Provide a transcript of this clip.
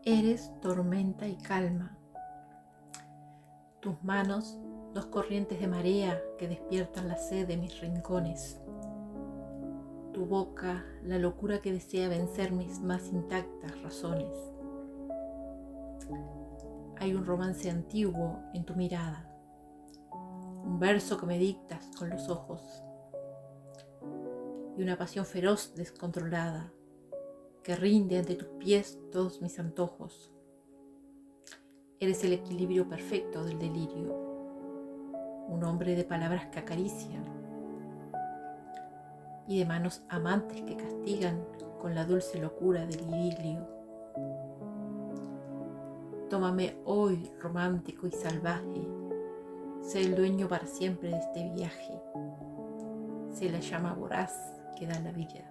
Eres tormenta y calma. Tus manos, dos corrientes de marea que despiertan la sed de mis rincones. Tu boca, la locura que desea vencer mis más intactas razones. Hay un romance antiguo en tu mirada, un verso que me dictas con los ojos, y una pasión feroz descontrolada que rinde ante tus pies todos mis antojos. Eres el equilibrio perfecto del delirio, un hombre de palabras que acarician y de manos amantes que castigan con la dulce locura del idilio. Tómame hoy, romántico y salvaje, sé el dueño para siempre de este viaje, sé la llama voraz que da la vida.